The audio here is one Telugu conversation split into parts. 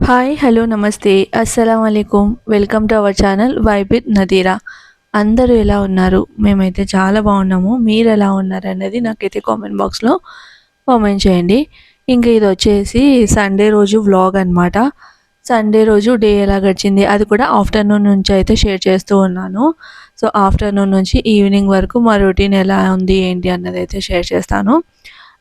హాయ్, హలో, నమస్తే, అస్సలం అయికుం. Welcome to our channel vibe with Nadira. అందరూ ఎలా ఉన్నారు? మేమైతే చాలా బాగున్నాము. మీరు ఎలా ఉన్నారు అన్నది నాకైతే కామెంట్ బాక్స్లో కామెంట్ చేయండి. ఇంకా ఇది వచ్చేసి సండే రోజు వ్లాగ్ అనమాట. సండే రోజు డే ఎలా గడిచింది అది కూడా ఆఫ్టర్నూన్ నుంచి అయితే షేర్ చేస్తూ ఉన్నాను. సో ఆఫ్టర్నూన్ నుంచి ఈవినింగ్ వరకు మా రొటీన్ ఎలా ఉంది ఏంటి అన్నది అయితే షేర్ చేస్తాను.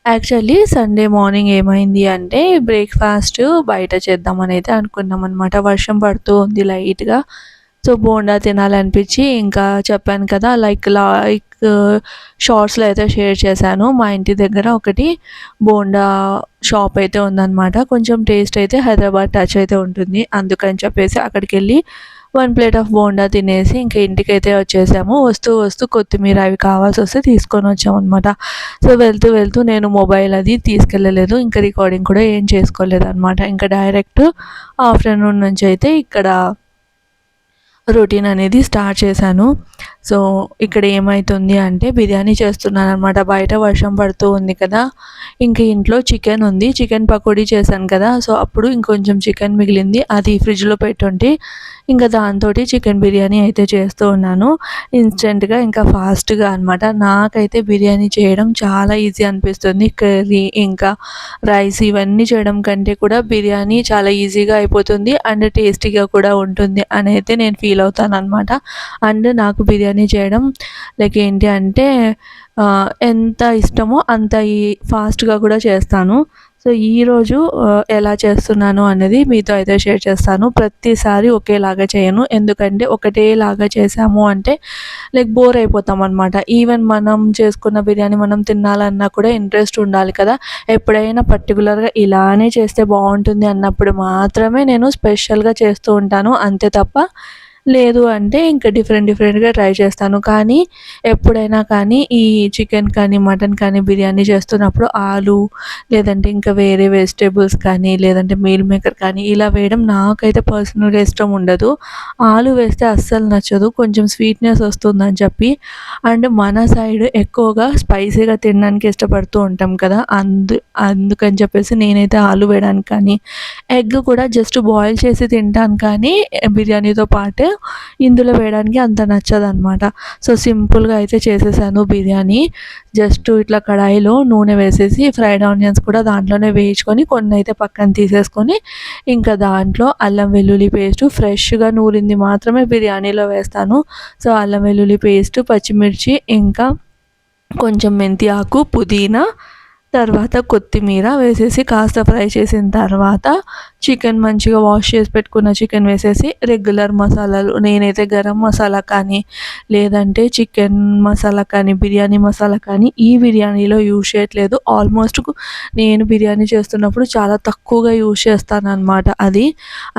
యాక్చువల్లీ సండే మార్నింగ్ ఏమైంది అంటే బ్రేక్‌ఫాస్ట్ బయట చేద్దామని అయితే అనుకున్నామనమాట. వర్షం పడుతూ ఉంది లైట్‌గా. సో బోండా తినాలనిపించి ఇంకా చెప్పాను కదా! షార్ట్స్‌లో అయితే షేర్ చేశాను. మా ఇంటి దగ్గర ఒకటి బోండా షాప్ అయితే ఉందనమాట. కొంచెం టేస్ట్ అయితే హైదరాబాద్ టచ్ అయితే ఉంటుంది. అందుకని చెప్పేసి అక్కడికెళ్ళి 1 ప్లేట్ ఆఫ్ బోండా తినేసి ఇంకా ఇంటికైతే వచ్చేసాము. వస్తూ వస్తూ కొత్తిమీర అవి కావాల్సొస్తే తీసుకొనొచ్చామనమాట. సో వెళ్తూ నేను మొబైల్ అది తీసుకెళ్ళలేదు. ఇంకా రికార్డింగ్ కూడా ఏం చేసుకోలేదనమాట. ఇంకా డైరెక్ట్ ఆఫ్టర్‌నూన్ నుంచయితే ఇక్కడ రొటీన్ అనేది స్టార్ట్ చేశాను. సో ఇక్కడ ఏమైతుంది అంటే బిర్యానీ చేస్తున్నాననమాట. బయట వర్షం పడుతూ ఉంది కదా! ఇంక ఇంట్లో చికెన్ ఉంది. చికెన్ పకోడీ చేశాను కదా! సో అప్పుడు ఇంకొంచెం చికెన్ మిగిలింది. అది ఫ్రిడ్జ్‌లో పెట్టుంటే ఇంకా దాంతోటి చికెన్ బిర్యానీ అయితే చేస్తూ ఉన్నాను. ఇన్‌స్టంట్‌గా ఇంకా ఫాస్ట్‌గా అనమాట. నాకైతే బిర్యానీ చేయడం చాలా ఈజీ అనిపిస్తుంది. కర్రీ ఇంకా రైస్ ఇవన్నీ చేయడం కంటే కూడా బిర్యానీ చాలా ఈజీగా అయిపోతుంది. అండ్ టేస్టీగా కూడా ఉంటుంది అని అయితే నేను ఫీల్ అవుతాననమాట. అండ్ నాకు బిర్యానీ చేయడం లైక్ ఏంటి అంటే ఎంత ఇష్టమో అంత ఫాస్ట్‌గా కూడా చేస్తాను. సో ఈరోజు ఎలా చేస్తున్నాను అనేది మీతో అయితే షేర్ చేస్తాను. ప్రతిసారి ఒకేలాగా చేయను. ఎందుకంటే ఒకటేలాగా చేసాము అంటే లైక్ బోర్ అయిపోతామనమాట. ఈవెన్ మనం చేసుకున్న బిర్యానీ మనం తినాలన్నా కూడా ఇంట్రెస్ట్ ఉండాలి కదా! ఎప్పుడైనా పర్టిక్యులర్‌గా ఇలానే చేస్తే బావుంటుంది అన్నప్పుడు మాత్రమే నేను స్పెషల్‌గా చేస్తూ ఉంటాను. అంతే తప్ప లేదు అంటే ఇంకా డిఫరెంట్‌గా ట్రై చేస్తాను. కానీ ఎప్పుడైనా కానీ ఈ చికెన్ కానీ, మటన్ కానీ బిర్యానీ చేస్తున్నప్పుడు ఆలు లేదంటే ఇంకా వేరే వెజిటబుల్స్ కానీ లేదంటే మీల్ మేకర్ కానీ ఇలా వేయడం నాకైతే పర్సనల్‌గా ఇష్టం ఉండదు. ఆలు వేస్తే అస్సలు నచ్చదు. కొంచెం స్వీట్‌నెస్ వస్తుందని చెప్పి అండ్ మన సైడ్ ఎక్కువగా స్పైసీగా తినడానికి ఇష్టపడుతూ ఉంటాం కదా! అందుకని చెప్పేసి నేనైతే ఆలు వేయడానికి కానీ, ఎగ్ కూడా జస్ట్ బాయిల్ చేసి తింటాను కానీ బిర్యానీతో పాటు ఇందులో వేయడానికి అంత నచ్చదనమాట. సో సింపుల్‌గా అయితే చేసేసాను బిర్యానీ. జస్ట్ ఇట్లా కడాయిలో నూనె వేసేసి ఫ్రైడ్ ఆనియన్స్ కూడా దాంట్లోనే వేయించుకొని కొన్నైతే పక్కన తీసేసుకొని ఇంకా దాంట్లో అల్లం వెల్లుల్లి పేస్టు ఫ్రెష్‌గా నూరింది మాత్రమే బిర్యానీలో వేస్తాను. సో అల్లం వెల్లుల్లి పేస్టు, పచ్చిమిర్చి ఇంకా కొంచెం మెంతి ఆకు, పుదీనా తర్వాత కొత్తిమీర వేసేసి కాస్త ఫ్రై చేసిన తర్వాత చికెన్ మంచిగా వాష్ చేసి పెట్టుకున్న చికెన్ వేసేసి రెగ్యులర్ మసాలాలు నేనైతే గరం మసాలా కానీ లేదంటే చికెన్ మసాలా కానీ బిర్యానీ మసాలా కానీ ఈ బిర్యానీలో యూజ్ చేయట్లేదు. ఆల్మోస్ట్ నేను బిర్యానీ చేస్తున్నప్పుడు చాలా తక్కువగా యూజ్ చేస్తానన్నమాట అది.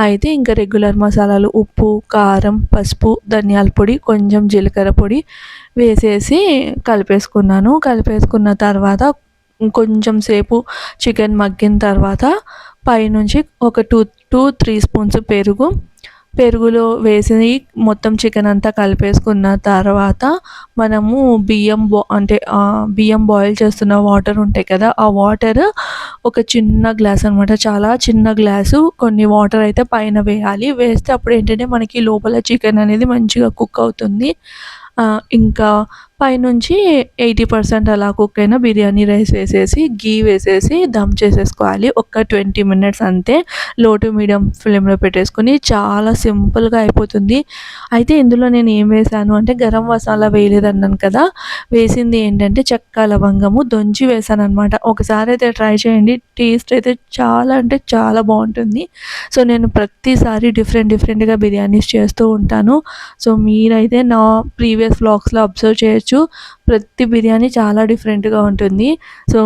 అయితే ఇంకా రెగ్యులర్ మసాలాలు ఉప్పు, కారం, పసుపు, ధనియాల పొడి, కొంచెం జీలకర్ర పొడి వేసేసి కలిపేసుకున్న తర్వాత కొంచెం సేపు చికెన్ మగ్గిన తర్వాత పైనుంచి ఒక 2-3 స్పూన్స్ పెరుగులో వేసి మొత్తం చికెన్ అంతా కలిపేసుకున్న తర్వాత మనము బియ్యం బాయిల్ చేస్తున్న వాటర్ ఉంటాయి కదా! ఆ వాటర్ ఒక చిన్న గ్లాస్ అనమాట. చాలా చిన్న గ్లాసు కొన్ని వాటర్ అయితే పైన వేయాలి. వేస్తే అప్పుడు ఏంటంటే మనకి లోపల చికెన్ అనేది మంచిగా కుక్ అవుతుంది. ఇంకా పైనుంచి 80% అలా కుక్ అయిన బిర్యానీ రైస్ వేసేసి ఘీ వేసేసి దమ్ చేసేసుకోవాలి. ఒక 20 మినిట్స్ అంతే. లో టు మీడియం ఫ్లేమ్‌లో పెట్టేసుకొని చాలా సింపుల్‌గా అయిపోతుంది. అయితే ఇందులో నేను ఏం వేశాను అంటే గరం మసాలా వేయలేదన్నాను కదా! వేసింది ఏంటంటే చెక్క, లవంగము దంచి వేశాననమాట. ఒకసారి అయితే ట్రై చేయండి. టేస్ట్ అయితే చాలా అంటే చాలా బావుంటుంది. సో నేను ప్రతిసారి డిఫరెంట్‌గా బిర్యానీస్ చేస్తూ ఉంటాను. సో మీరైతే నా ప్రీవియస్ వ్లాగ్స్‌లో అబ్జర్వ్ చేయొచ్చు. ప్రతి బిర్యానీ చాలా డిఫరెంట్‌గా ఉంటుంది. సో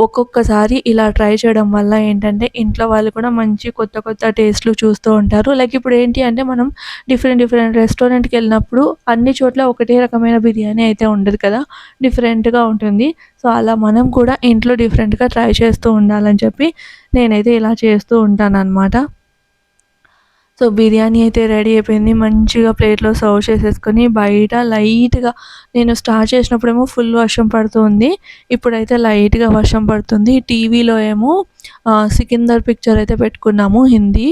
ఒక్కొక్కసారి ఇలా ట్రై చేయడం వల్ల ఏంటంటే ఇంట్లో వాళ్ళు కూడా మంచి కొత్త టేస్ట్‌లు చూస్తూ ఉంటారు. లైక్ ఇప్పుడు ఏంటి అంటే మనం డిఫరెంట్ రెస్టారెంట్‌కెళ్ళినప్పుడు అన్ని చోట్ల ఒకటే రకమైన బిర్యానీ అయితే ఉండదు కదా! డిఫరెంట్‌గా ఉంటుంది. సో అలా మనం కూడా ఇంట్లో డిఫరెంట్‌గా ట్రై చేస్తూ ఉండాలని చెప్పి నేనైతే ఇలా చేస్తూ ఉంటాననమాట. సో, బిర్యానీ అయితే రెడీ అయిపోయింది. మంచిగా ప్లేట్‌లో సర్వ్ చేసేసుకొని బయట లైట్‌గా నేను స్టార్ట్ చేసినప్పుడేమో ఫుల్ వర్షం పడుతూ ఉంది. ఇప్పుడైతే లైట్‌గా వర్షం పడుతుంది. టీవీలో ఏమో 'సికిందర్' పిక్చర్ అయితే పెట్టుకున్నాము హిందీ.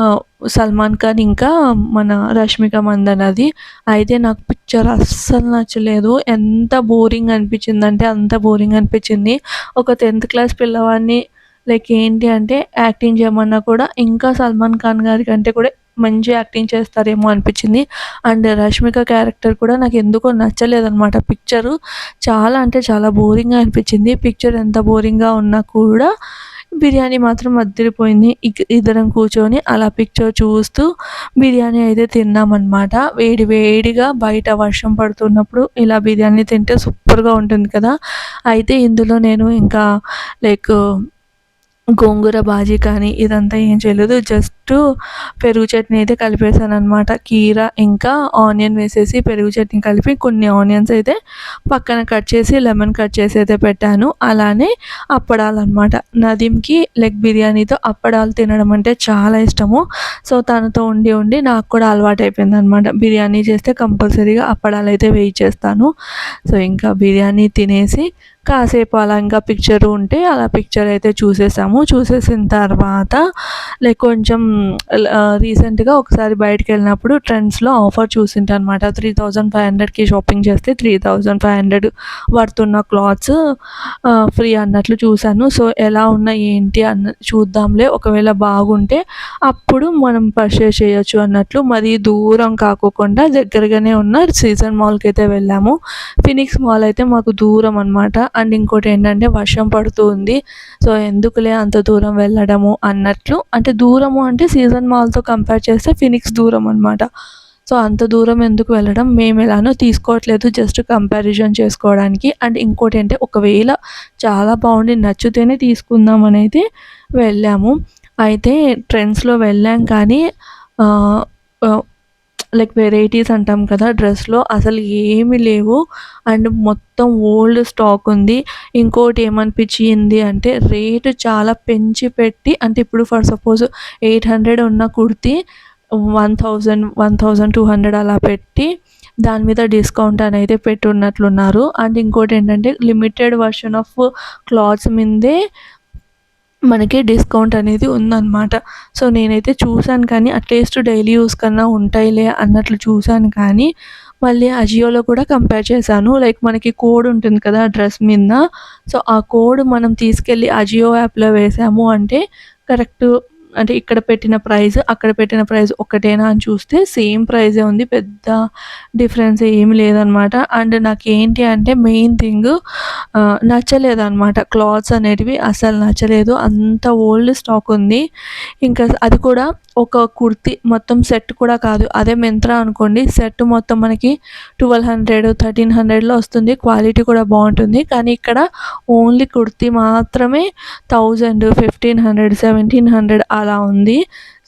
ఆహ్, 'సల్మాన్ ఖాన్' ఇంకా మన 'రష్మిక మందనది'. అయితే నాకు పిక్చర్ అస్సలు నచ్చలేదు. ఎంత బోరింగ్ అనిపించిందంటే అంత బోరింగ్ అనిపించింది. ఒక 10థ్ క్లాస్ పిల్లవాడిని లైక్ ఏంటి అంటే యాక్టింగ్ చేయమన్నా కూడా ఇంకా 'సల్మాన్ ఖాన్' గారి కంటే కూడా మంచి యాక్టింగ్ చేస్తారేమో అనిపించింది. అండ్ 'రష్మిక' క్యారెక్టర్ కూడా నాకెందుకో నచ్చలేదనమాట. పిక్చరు చాలా అంటే చాలా బోరింగ్‌గా అనిపించింది. పిక్చర్ ఎంత బోరింగ్‌గా ఉన్నా కూడా బిర్యానీ మాత్రం అద్దిరిపోయింది. ఇద్దరం కూర్చొని అలా పిక్చర్ చూస్తూ బిర్యానీ అయితే తిన్నామనమాట. వేడి వేడిగా బయట వర్షం పడుతున్నప్పుడు ఇలా బిర్యానీ తింటే సూపర్‌గా ఉంటుంది కదా! అయితే ఇందులో నేను ఇంకా లైక్ గోంగూర బాజీ కానీ ఇదంతా ఏం చేయలేదు. జస్టు పెరుగు చట్నీ అయితే కలిపేసాననమాట. కీర ఇంకా ఆనియన్ వేసేసి పెరుగు చట్నీ కలిపి కొన్ని ఆనియన్స్ అయితే పక్కన కట్ చేసి లెమన్ కట్ చేసి అయితే పెట్టాను. అలానే అప్పడాలనమాట. నదీమ్‌కి లెగ్ బిర్యానీతో అప్పడాలు తినడం అంటే చాలా ఇష్టము. సో, తనతో ఉండి ఉండి నాకు కూడా అలవాటయిపోయిందనమాట. బిర్యానీ చేస్తే కంపల్సరీగా అప్పడాలైతే వేయిచేస్తాను. సో, ఇంకా బిర్యానీ తినేసి కాసేపు అలా ఇంకా పిక్చర్ ఉంటే అలా పిక్చర్ అయితే చూసేసాము. చూసేసిన తర్వాత లైక్ కొంచెం రీసెంట్‌గా ఒకసారి బయటికెళ్ళినప్పుడు ట్రెండ్స్‌లో ఆఫర్ చూసింటా అనమాట. 3500కి షాపింగ్ చేస్తే 3500 వర్త్ ఉన్న క్లాత్స్ ఫ్రీ అన్నట్లు చూసాను. సో, ఎలా ఉన్నాయి ఏంటి చూద్దాంలే ఒకవేళ బాగుంటే అప్పుడు మనం పర్చేస్ చేయొచ్చు అన్నట్లు మరీ దూరం కాకోకుండా దగ్గరగానే ఉన్న సీజన్ మాల్‌కైతే వెళ్ళాము. ఫినిక్స్ మాల్ అయితే మాకు దూరం అనమాట. అండ్ ఇంకోటేంటంటే వర్షం పడుతూ ఉంది. సో, ఎందుకులే అంత దూరం వెళ్ళడము అన్నట్లు అంటే దూరము అంటే సీజన్ మాల్‌తో కంపేర్ చేస్తే ఫినిక్స్ దూరం అనమాట. సో, అంత దూరం ఎందుకు వెళ్ళడం? మేమెలానో తీసుకోవట్లేదు జస్ట్ కంపారిజన్ చేసుకోవడానికి. అండ్ ఇంకోటేంటే ఒకవేళ చాలా బాగుండి నచ్చితేనే తీసుకుందామనైతే వెళ్ళాము. అయితే ట్రెండ్స్‌లో వెళ్ళాం కానీ ఆహ్, ఆహ్, లైక్ వెరైటీస్ అంటాం కదా! డ్రెస్‌లో అసలు ఏమి లేవు. అండ్ మొత్తం ఓల్డ్ స్టాక్ ఉంది. ఇంకోటి ఏమనిపించింది అంటే రేట్ చాలా పెంచి పెట్టి అంటే ఇప్పుడు ఫర్ సపోజ్ 800 ఉన్న కుర్తీ 1000, 1200 అలా పెట్టి దాని మీద డిస్కౌంట్ అనైతే పెట్టున్నట్లున్నారు. అండ్ ఇంకోటేంటంటే లిమిటెడ్ వర్షన్ ఆఫ్ క్లాత్స్ మీదే మనకి డిస్కౌంట్ అనేది ఉందనమాట. సో, నేనైతే చూసాను కానీ అట్‌లీస్ట్ డైలీ యూజ్ కన్నా ఉంటాయిలే అన్నట్లు చూసాను కానీ, మళ్ళీ అజియోలో కూడా కంపేర్ చేశాను. లైక్ మనకి కోడ్ ఉంటుంది కదా డ్రెస్ మింద. సో, ఆ కోడ్ మనం తీసుకెళ్ళి అజియో యాప్‌లో వేసాము అంటే కరెక్టు అంటే ఇక్కడ పెట్టిన ప్రైస్, అక్కడ పెట్టిన ప్రైస్ ఒకటేనా అని చూస్తే సేమ్ ప్రైజే ఉంది. పెద్ద డిఫరెన్స్ ఏమి లేదనమాట. అండ్ నాకేంటి అంటే మెయిన్ థింగు నచ్చలేదనమాట. క్లాత్స్ అనేటివి అసలు నచ్చలేదు. అంత ఓల్డ్ స్టాక్ ఉంది. ఇంకా అది కూడా ఒక కుర్తీ మొత్తం సెట్ కూడా కాదు. అదే మింత్రా అనుకోండి సెట్ మొత్తం మనకి 1200, 1300లో వస్తుంది. క్వాలిటీ కూడా బావుంటుంది. కానీ ఇక్కడ ఓన్లీ కుర్తీ మాత్రమే 1000, 1500, 1700 అలా ఉంది.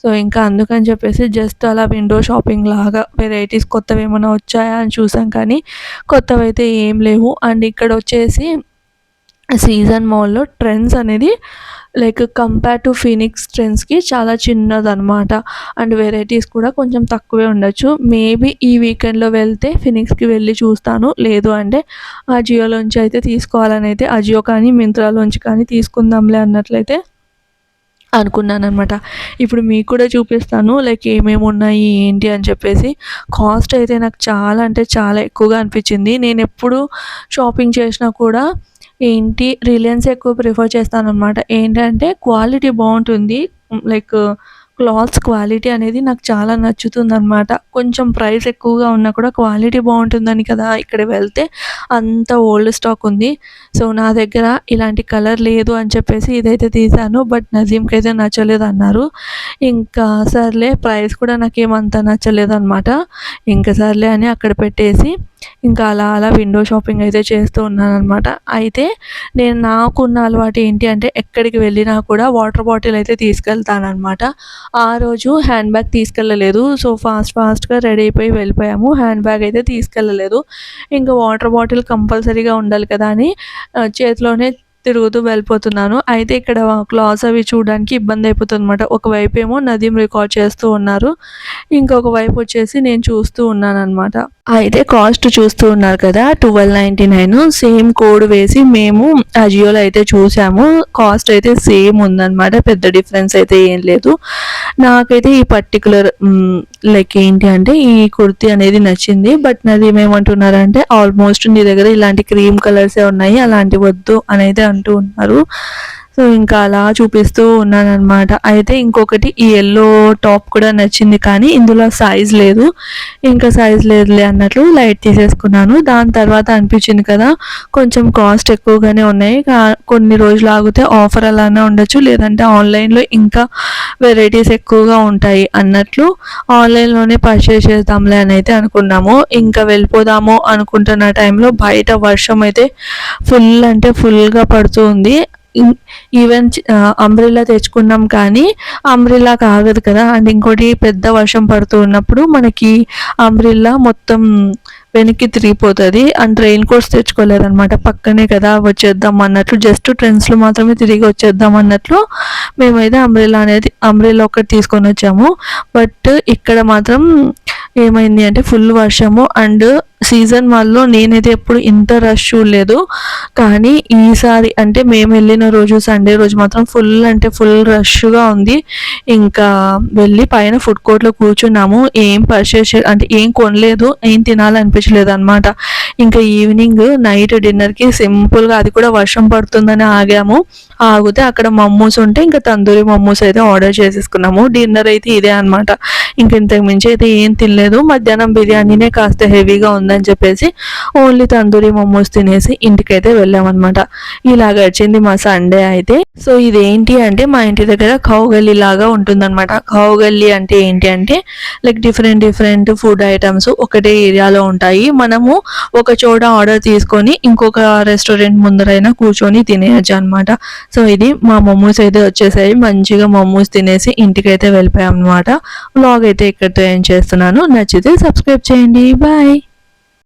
సో, ఇంకా అందుకని చెప్పేసి జస్ట్ అలా విండో షాపింగ్ లాగా వెరైటీస్ కొత్తవేమన్నా వచ్చాయా అని చూసాం కానీ కొత్తవైతే ఏం లేవు. అండ్ ఇక్కడొచ్చేసి సీజన్ మాల్‌లో ట్రెండ్స్ అనేది లైక్ కంపేర్ టు ఫీనిక్స్ ట్రెండ్స్‌కి చాలా చిన్నదనమాట. అండ్ వెరైటీస్ కూడా కొంచెం తక్కువే ఉండొచ్చు. మేబీ ఈ వీకెండ్‌లో వెళ్తే ఫినిక్స్‌కి వెళ్ళి చూస్తాను. లేదు అంటే అజియోలోంచి అయితే తీసుకోవాలనైతే అజియో కానీ, మింత్రాలోంచి కానీ తీసుకుందాంలే అన్నట్లయితే అనుకున్నాననమాట. ఇప్పుడు మీకు కూడా చూపిస్తాను లైక్ ఏమేమున్నాయి ఏంటి అని చెప్పేసి. కాస్ట్ అయితే నాకు చాలా అంటే చాలా ఎక్కువగా అనిపించింది. నేనెప్పుడు షాపింగ్ చేసినా కూడా ఏంటి రిలయన్స్ ఎక్కువ ప్రిఫర్ చేస్తాననమాట. ఏంటంటే క్వాలిటీ బావుంటుంది. లైక్ క్లాత్స్ క్వాలిటీ అనేది నాకు చాలా నచ్చుతుందనమాట. కొంచెం ప్రైస్ ఎక్కువగా ఉన్నా కూడా క్వాలిటీ బావుంటుందని కదా ఇక్కడ వెళ్తే అంత ఓల్డ్ స్టాక్ ఉంది. సో, నా దగ్గర ఇలాంటి కలర్ లేదు అని చెప్పేసి ఇదైతే తీశాను. బట్ నజీమ్‌కైతే నచ్చలేదన్నారు. ఇంకా సర్లే ప్రైస్ కూడా నాకేమంత నచ్చలేదనమాట. ఇంక సర్లే అని అక్కడ పెట్టేసి ఇంకా అలా అలా విండో షాపింగ్ అయితే చేస్తూ ఉన్నాననమాట. అయితే నాకున్న అలవాటు ఏంటి అంటే ఎక్కడికి వెళ్ళినా కూడా వాటర్ బాటిల్ అయితే తీసుకెళ్తాననమాట. ఆ రోజు హ్యాండ్ బ్యాగ్ తీసుకెళ్ళలేదు. సో, ఫాస్ట్‌గా రెడీ అయిపోయి వెళ్ళిపోయాము. హ్యాండ్ బ్యాగ్ అయితే తీసుకెళ్ళలేదు. ఇంకా వాటర్ బాటిల్ కంపల్సరీగా ఉండాలి కదా అని చేతిలోనే తిరుగుతూ వెళ్ళిపోతున్నాను. అయితే ఇక్కడ క్లాస్ అవి చూడడానికి ఇబ్బంది అయిపోతుందనమాట. ఒకవైపు ఏమో నదీం రికార్డ్ చేస్తూ ఉన్నారు, ఇంకొక వైపు వచ్చేసి నేను చూస్తూ ఉన్నానన్నమాట. అయితే కాస్ట్ చూస్తూ ఉన్నారు కదా, 1299 సేమ్ కోడ్ వేసి మేము అజియోలో అయితే చూసాము. కాస్ట్ అయితే సేమ్ ఉందన్నమాట, పెద్ద డిఫరెన్స్ అయితే ఏం లేదు. నాకైతే ఈ పర్టికులర్ లైక్ ఏంటి అంటే ఈ కుర్తీ అనేది నచ్చింది. బట్ నాది ఏమేమంటున్నారంటే ఆల్మోస్ట్ నీ దగ్గర ఇలాంటి క్రీమ్ కలర్సే ఉన్నాయి, అలాంటి వద్దు అని అయితే అంటూ ఉన్నారు. సో ఇంకా అలా చూపిస్తూ ఉన్నానన్నమాట. అయితే ఇంకొకటి ఈ ఎల్లో టాప్ కూడా నచ్చింది, కానీ ఇందులో సైజ్ లేదు. ఇంకా సైజ్ లేదులే అన్నట్లు లైట్ తీసేసుకున్నాను. దాని తర్వాత అనిపించింది కదా కొంచెం కాస్ట్ ఎక్కువగానే ఉన్నాయి, కొన్ని రోజులు ఆగితే ఆఫర్ అలానే ఉండొచ్చు, లేదంటే ఆన్లైన్లో ఇంకా వెరైటీస్ ఎక్కువగా ఉంటాయి అన్నట్లు ఆన్లైన్లోనే పర్చేస్ చేద్దాంలే అని అయితే అనుకున్నాము. ఇంకా వెళ్ళిపోదాము అనుకుంటున్న టైంలో బయట వర్షం అయితే ఫుల్ అంటే ఫుల్గా పడుతూ ఉంది. ఈవెన్ అంబ్రెల్లా తెచ్చుకున్నాం, కానీ అంబ్రెల్లా కాగదు కదా. అండ్ ఇంకోటి పెద్ద వర్షం పడుతూ ఉన్నప్పుడు మనకి అంబ్రెల్లా మొత్తం వెనక్కి తిరిగిపోతుంది. అండ్ రెయిన్ కోట్స్ తెచ్చుకోలేదన్నమాట, పక్కనే కదా వచ్చేద్దాం అన్నట్లు, జస్ట్ ట్రెండ్స్లో మాత్రమే తిరిగి వచ్చేద్దాం అన్నట్లు మేమైతే అంబ్రెల్లా ఒకటి తీసుకొని వచ్చాము. బట్ ఇక్కడ మాత్రం ఏమైంది అంటే ఫుల్ వర్షము. అండ్ సీజన్ 1లో నేనైతే ఎప్పుడు ఇంత రష్ చూడలేదు, కానీ ఈసారి అంటే మేము వెళ్ళిన రోజు సండే రోజు మాత్రం ఫుల్ అంటే ఫుల్ రష్గా ఉంది. ఇంకా వెళ్ళి పైన ఫుడ్ కోర్ట్లో కూర్చున్నాము. ఏం పర్చేస్ అంటే ఏం కొనలేదు, ఏం తినాలనిపించలేదు అనమాట. ఇంకా ఈవినింగ్ నైట్ డిన్నర్కి సింపుల్గా, అది కూడా వర్షం పడుతుందని ఆగాము. ఆగితే అక్కడ మమ్మూస్ ఉంటే ఇంకా తందూరి మమ్మూస్ అయితే ఆర్డర్ చేసేసుకున్నాము. డిన్నర్ అయితే ఇదే అనమాట, ఇంక ఇంతకు మించి అయితే ఏం తినలేదు. మధ్యాహ్నం బిర్యానీనే కాస్త హెవీగా ఉందని చెప్పేసి ఓన్లీ తందూరి మోమోస్ తినేసి ఇంటికైతే వెళ్ళామన్నమాట. ఇలా గడిచింది మా సండే అయితే. సో ఇదేంటి అంటే మా ఇంటి దగ్గర కౌగల్లి లాగా ఉంటుందన్నమాట. కౌగల్లి అంటే ఏంటి అంటే లైక్ డిఫరెంట్ ఫుడ్ ఐటమ్స్ ఒకటే ఏరియాలో ఉంటాయి. మనము ఒక చోట ఆర్డర్ తీసుకొని ఇంకొక రెస్టారెంట్ ముందరైనా కూర్చొని తినేయచ్చు అనమాట. సో ఇది మా మోమోస్ అయితే వచ్చేసాయి. మంచిగా మోమోస్ తినేసి ఇంటికైతే వెళ్ళిపోయాం అనమాట. వ్లాగ్ అయితే ఇక్కడితో ఏం చేస్తున్నాను. నచ్చితే సబ్స్క్రైబ్ చేయండి. బాయ్.